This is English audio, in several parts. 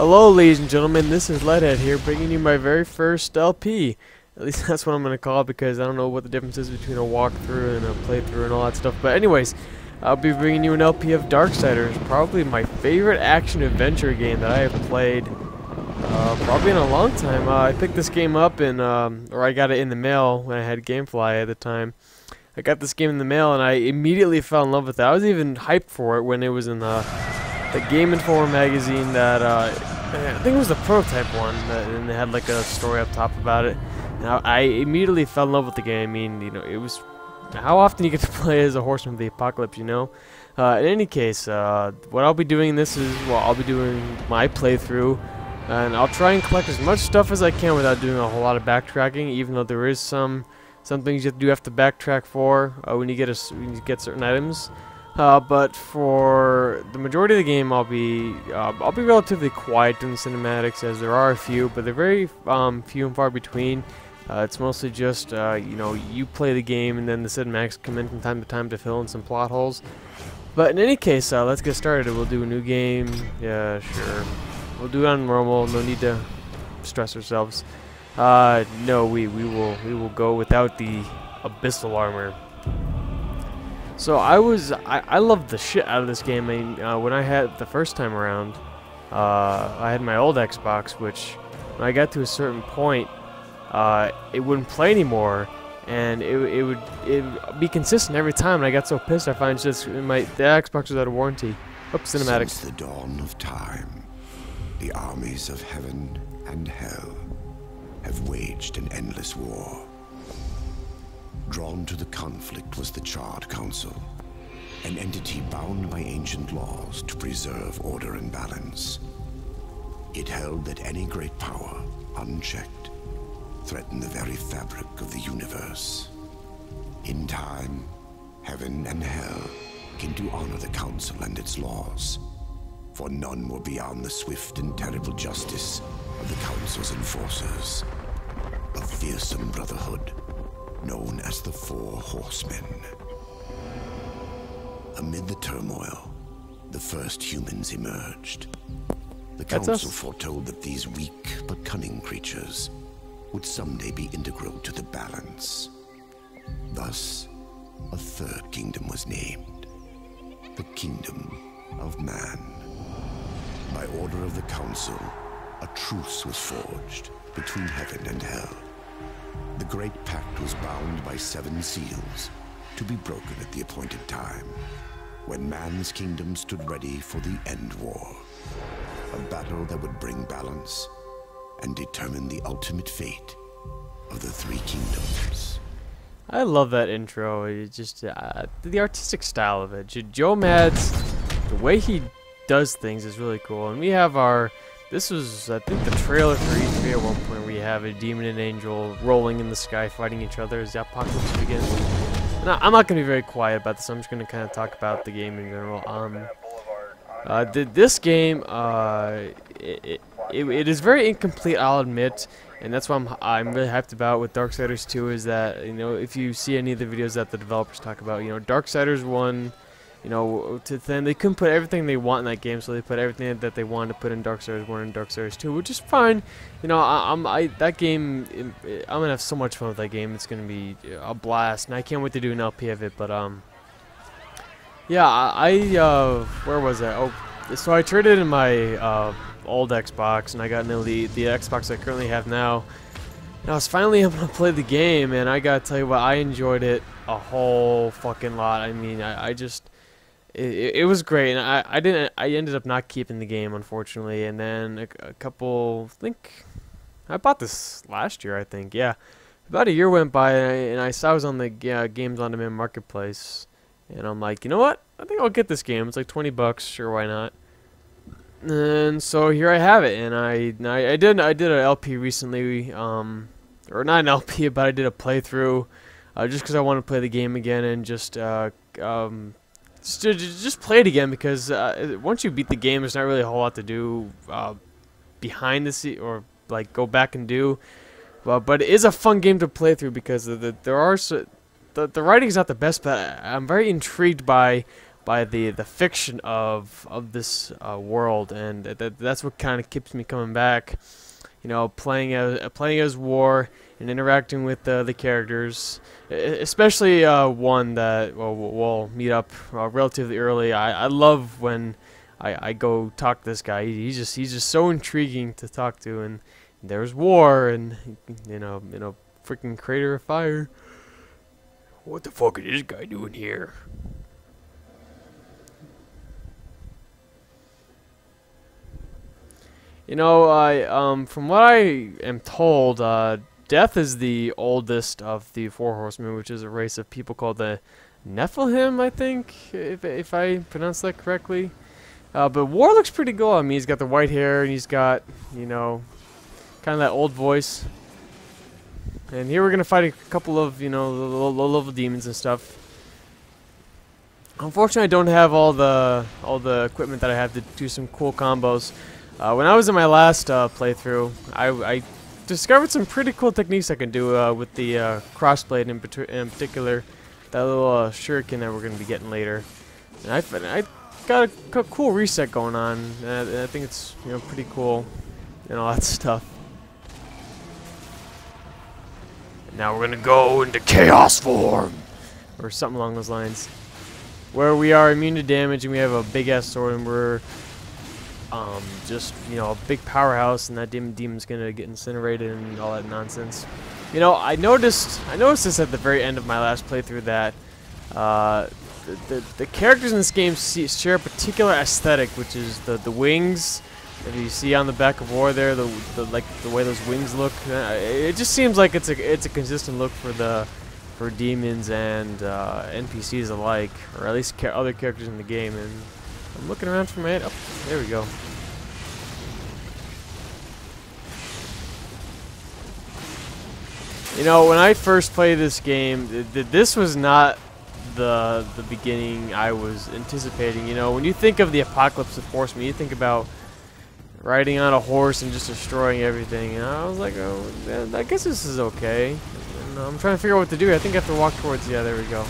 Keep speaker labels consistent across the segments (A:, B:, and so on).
A: Hello ladies and gentlemen, this is Leadhead here, bringing you my very first LP. At least that's what I'm going to call it, because I don't know what the difference is between a walkthrough and a playthrough and all that stuff. But anyways, I'll be bringing you an LP of Darksiders, probably my favorite action-adventure game that I have played probably in a long time. I picked this game up or I got it in the mail when I had Gamefly at the time. I got this game in the mail and I immediately fell in love with it. I was even hyped for it when it was in the Game Informer magazine that I think it was the prototype one, and it had like a story up top about it. And I immediately fell in love with the game. I mean, you know, it was how often you get to play as a horseman of the apocalypse, you know. In any case, what I'll be doing this is, well, I'll be doing my playthrough, and I'll try and collect as much stuff as I can without doing a whole lot of backtracking. Even though there is some things you have to backtrack for when you get certain items. But for the majority of the game, I'll be relatively quiet during the cinematics, as there are a few, but they're very few and far between. It's mostly just you know, you play the game and then the cinematics come in from time to time to fill in some plot holes. But in any case, let's get started. We'll do a new game. Yeah, sure. We'll do it on normal. No need to stress ourselves. No, we will go without the abyssal armor. So I loved the shit out of this game. I mean, when I had it the first time around, I had my old Xbox, which when I got to a certain point, it wouldn't play anymore, and it would be consistent every time. And I got so pissed, I finally just the Xbox was out of warranty. Oops, cinematics.
B: Since the dawn of time, the armies of heaven and hell have waged an endless war. Drawn to the conflict was the Charred Council, an entity bound by ancient laws to preserve order and balance. It held that any great power, unchecked, threatened the very fabric of the universe. In time, heaven and hell came to honor the Council and its laws, for none were beyond the swift and terrible justice of the Council's enforcers, a fearsome brotherhood known as the Four Horsemen. Amid the turmoil, the first humans emerged. The Council foretold that these weak but cunning creatures would someday be integral to the balance. Thus, a third kingdom was named, the Kingdom of Man. By order of the Council, a truce was forged between heaven and hell. The Great Pact was bound by 7 seals, to be broken at the appointed time, when man's kingdom stood ready for the end war. A battle that would bring balance and determine the ultimate fate of the 3 kingdoms.
A: I love that intro. It's just the artistic style of it. Joe Mads, the way he does things is really cool. And we have our... This was, I think, the trailer for E3 at one point, where you have a demon and angel rolling in the sky fighting each other as the apocalypse begins. Now, I'm not going to be very quiet about this. I'm just going to kind of talk about the game in general. This game, it is very incomplete, I'll admit, and that's what I'm really hyped about with Darksiders 2, is that, you know, if you see any of the videos that the developers talk about, you know, Darksiders 1... You know, then they couldn't put everything they want in that game, so they put everything that they wanted to put in Darksiders 1 and Darksiders 2, which is fine. You know, that game, I'm gonna have so much fun with that game. It's gonna be a blast, and I can't wait to do an LP of it. But yeah, where was I? Oh, so I traded in my old Xbox, and I got into the Xbox I currently have now. And I was finally able to play the game, and I gotta tell you what, I enjoyed it a whole fucking lot. I mean, I just. It was great, and I ended up not keeping the game, unfortunately. And then a couple, I think I bought this last year, I think. Yeah, about a year went by, and I saw it was on the Games on Demand marketplace, and I'm like, you know what? I think I'll get this game. It's like $20, sure, why not? And so here I have it, and I did an LP recently, or not an LP, but I did a playthrough, just because I want to play the game again and just play it again, because once you beat the game, there's not really a whole lot to do behind the scene, or like go back and do. But it is a fun game to play through, because the writing's not the best, but I'm very intrigued by the fiction of this world, and that's what kind of keeps me coming back. You know, playing as War and interacting with the characters, especially one that we'll meet up relatively early. I love when I go talk to this guy. He's just so intriguing to talk to, and there's War, and you know, freaking crater of fire. What the fuck is this guy doing here? You know, from what I am told, Death is the oldest of the Four Horsemen, which is a race of people called the Nephilim, I think, if I pronounce that correctly. But War looks pretty cool. I mean, he's got the white hair, and he's got, you know, kind of that old voice. And here we're gonna fight a couple of, you know, low-level demons and stuff. Unfortunately, I don't have all the equipment that I have to do some cool combos. When I was in my last playthrough, I discovered some pretty cool techniques I can do with the crossblade in particular, that little shuriken that we're going to be getting later. And I got a cool reset going on, and I think it's, you know, pretty cool and all that stuff. And now we're going to go into chaos form, or something along those lines, where we are immune to damage and we have a big ass sword, and we're just, you know, a big powerhouse, and that demon's gonna get incinerated and all that nonsense. You know, I noticed this at the very end of my last playthrough, that the characters in this game share a particular aesthetic, which is the wings that you see on the back of War there, the way those wings look. It just seems like it's a consistent look for demons and NPCs alike, or at least other characters in the game. And I'm looking around for my head. Oh, there we go. You know, when I first played this game, this was not the beginning I was anticipating. You know, when you think of the apocalypse of horsemen, you think about riding on a horse and just destroying everything. And I was like, oh, man, I guess this is okay. And I'm trying to figure out what to do. I think I have to walk towards. Yeah, there we go.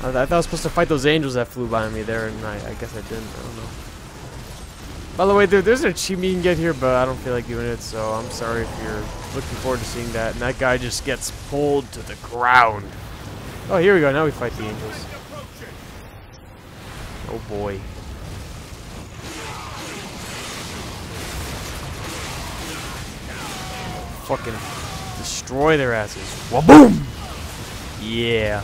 A: I thought I was supposed to fight those angels that flew by me there, and I guess I didn't. I don't know. By the way, there's an achievement you can get here, but I don't feel like doing it, so I'm sorry if you're looking forward to seeing that. And that guy just gets pulled to the ground. Oh, here we go. Now we fight the angels. Oh, boy. Fucking destroy their asses. Waboom! Yeah.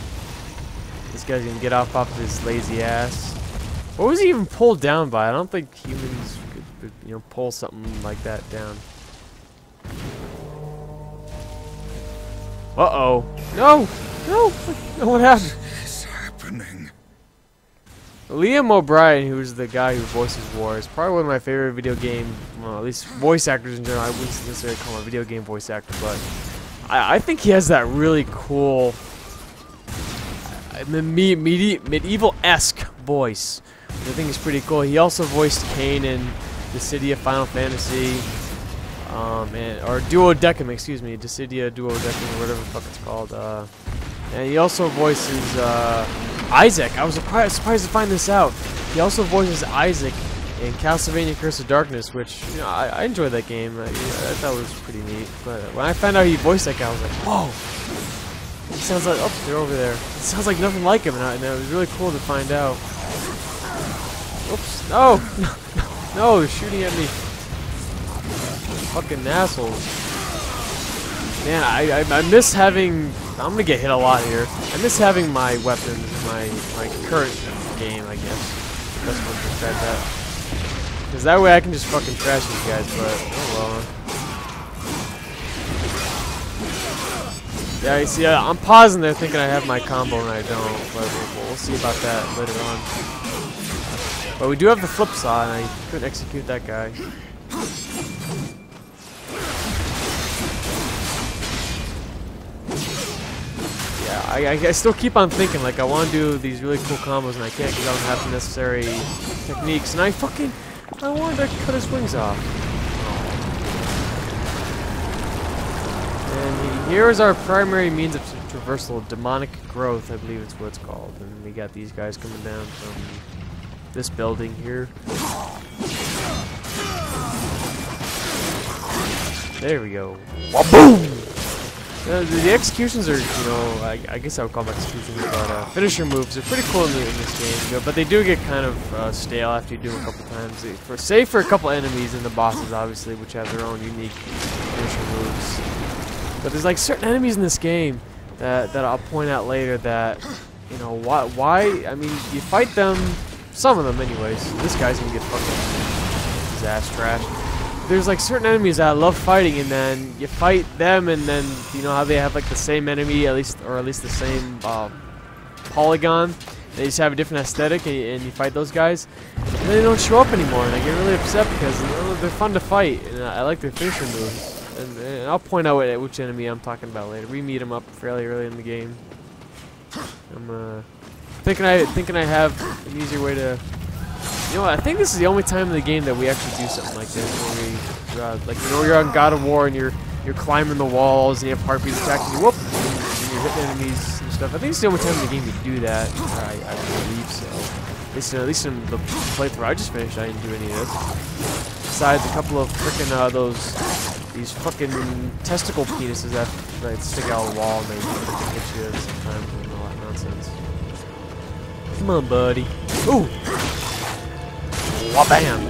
A: This guy's gonna get off of his lazy ass. What was he even pulled down by? I don't think humans could, you know, pull something like that down. Uh-oh. No! No! No, what happened?
B: What's happening?
A: Liam O'Brien, who's the guy who voices War, is probably one of my favorite video game, well, at least voice actors in general. I wouldn't necessarily call him a video game voice actor, but I think he has that really cool medieval-esque voice. I think it's pretty cool. He also voiced Kane in Dissidia Final Fantasy, or Duodecim, excuse me, Dissidia Duodecim, or whatever the fuck it's called. And he also voices Isaac. I was surprised to find this out. He also voices Isaac in Castlevania Curse of Darkness, which, you know, I enjoyed that game. I thought it was pretty neat. But when I found out he voiced that guy, I was like, whoa! He sounds like, oh, they're over there. It sounds like nothing like him, and it was really cool to find out. Oops! No! No! They're shooting at me. Fucking assholes. Man, I miss having. I'm gonna get hit a lot here. I miss having my weapons in my current game, I guess. Best one to describe that. Because that way I can just fucking trash these guys, but oh well. Yeah, you see, I'm pausing there thinking I have my combo and I don't, but we'll see about that later on. But we do have the flip saw, and I couldn't execute that guy. Yeah, I still keep on thinking, like, I want to do these really cool combos, and I can't because I don't have the necessary techniques. And I wanted to cut his wings off. And here is our primary means of reversal, demonic growth, I believe it's what it's called. And we got these guys coming down from this building here. There we go. Boom! The executions are, you know, I guess I would call them executions, but finisher moves are pretty cool in this game, you know, but they do get kind of stale after you do them a couple times. Save for a couple enemies and the bosses, obviously, which have their own unique finisher moves. But there's like certain enemies in this game that I'll point out later that, you know, why? I mean, you fight them, some of them, anyways. This guy's gonna get fucking his ass trashed. There's like certain enemies that I love fighting, and then you fight them, and then you know how they have like the same enemy, at least the same polygon. They just have a different aesthetic, and you fight those guys, and they don't show up anymore, and I get really upset because you know, they're fun to fight, and I like their finisher moves. And I'll point out which enemy I'm talking about later. We meet him up fairly early in the game. I'm thinking I have an easier way to. You know what, I think this is the only time in the game that we actually do something like this, where we, like, you know, you're on God of War and you're climbing the walls and you have heartbeats attacking you, whoop, and you're hitting enemies and stuff. I think it's the only time in the game you do that. I believe so. At least in the playthrough I just finished, I didn't do any of this. Besides a couple of frickin' these fucking testicle penises that stick out of the wall and they hit you sometimes and all that nonsense. Come on, buddy. Ooh! Wabam!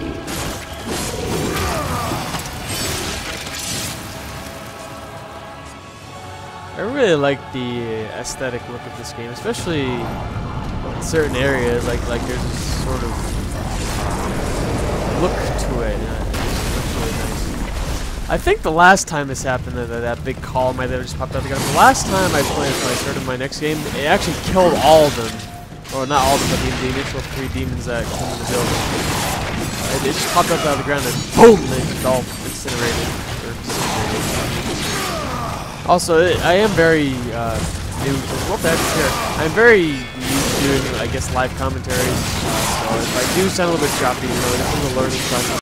A: I really like the aesthetic look of this game, especially in certain areas. Like there's a sort of look to it. It's really nice. I think the last time this happened, that big column right there just popped out the gun. The last time I played, when I started my next game, it actually killed all of them. Or not all of them, but the initial 3 demons that come in the building. It just popped up out of the ground and boom! They just all incinerated. Also, I am very new to what the heck is here? I'm very new to doing, I guess, live commentaries. So if I do sound a little bit choppy, you know, this is a learning process.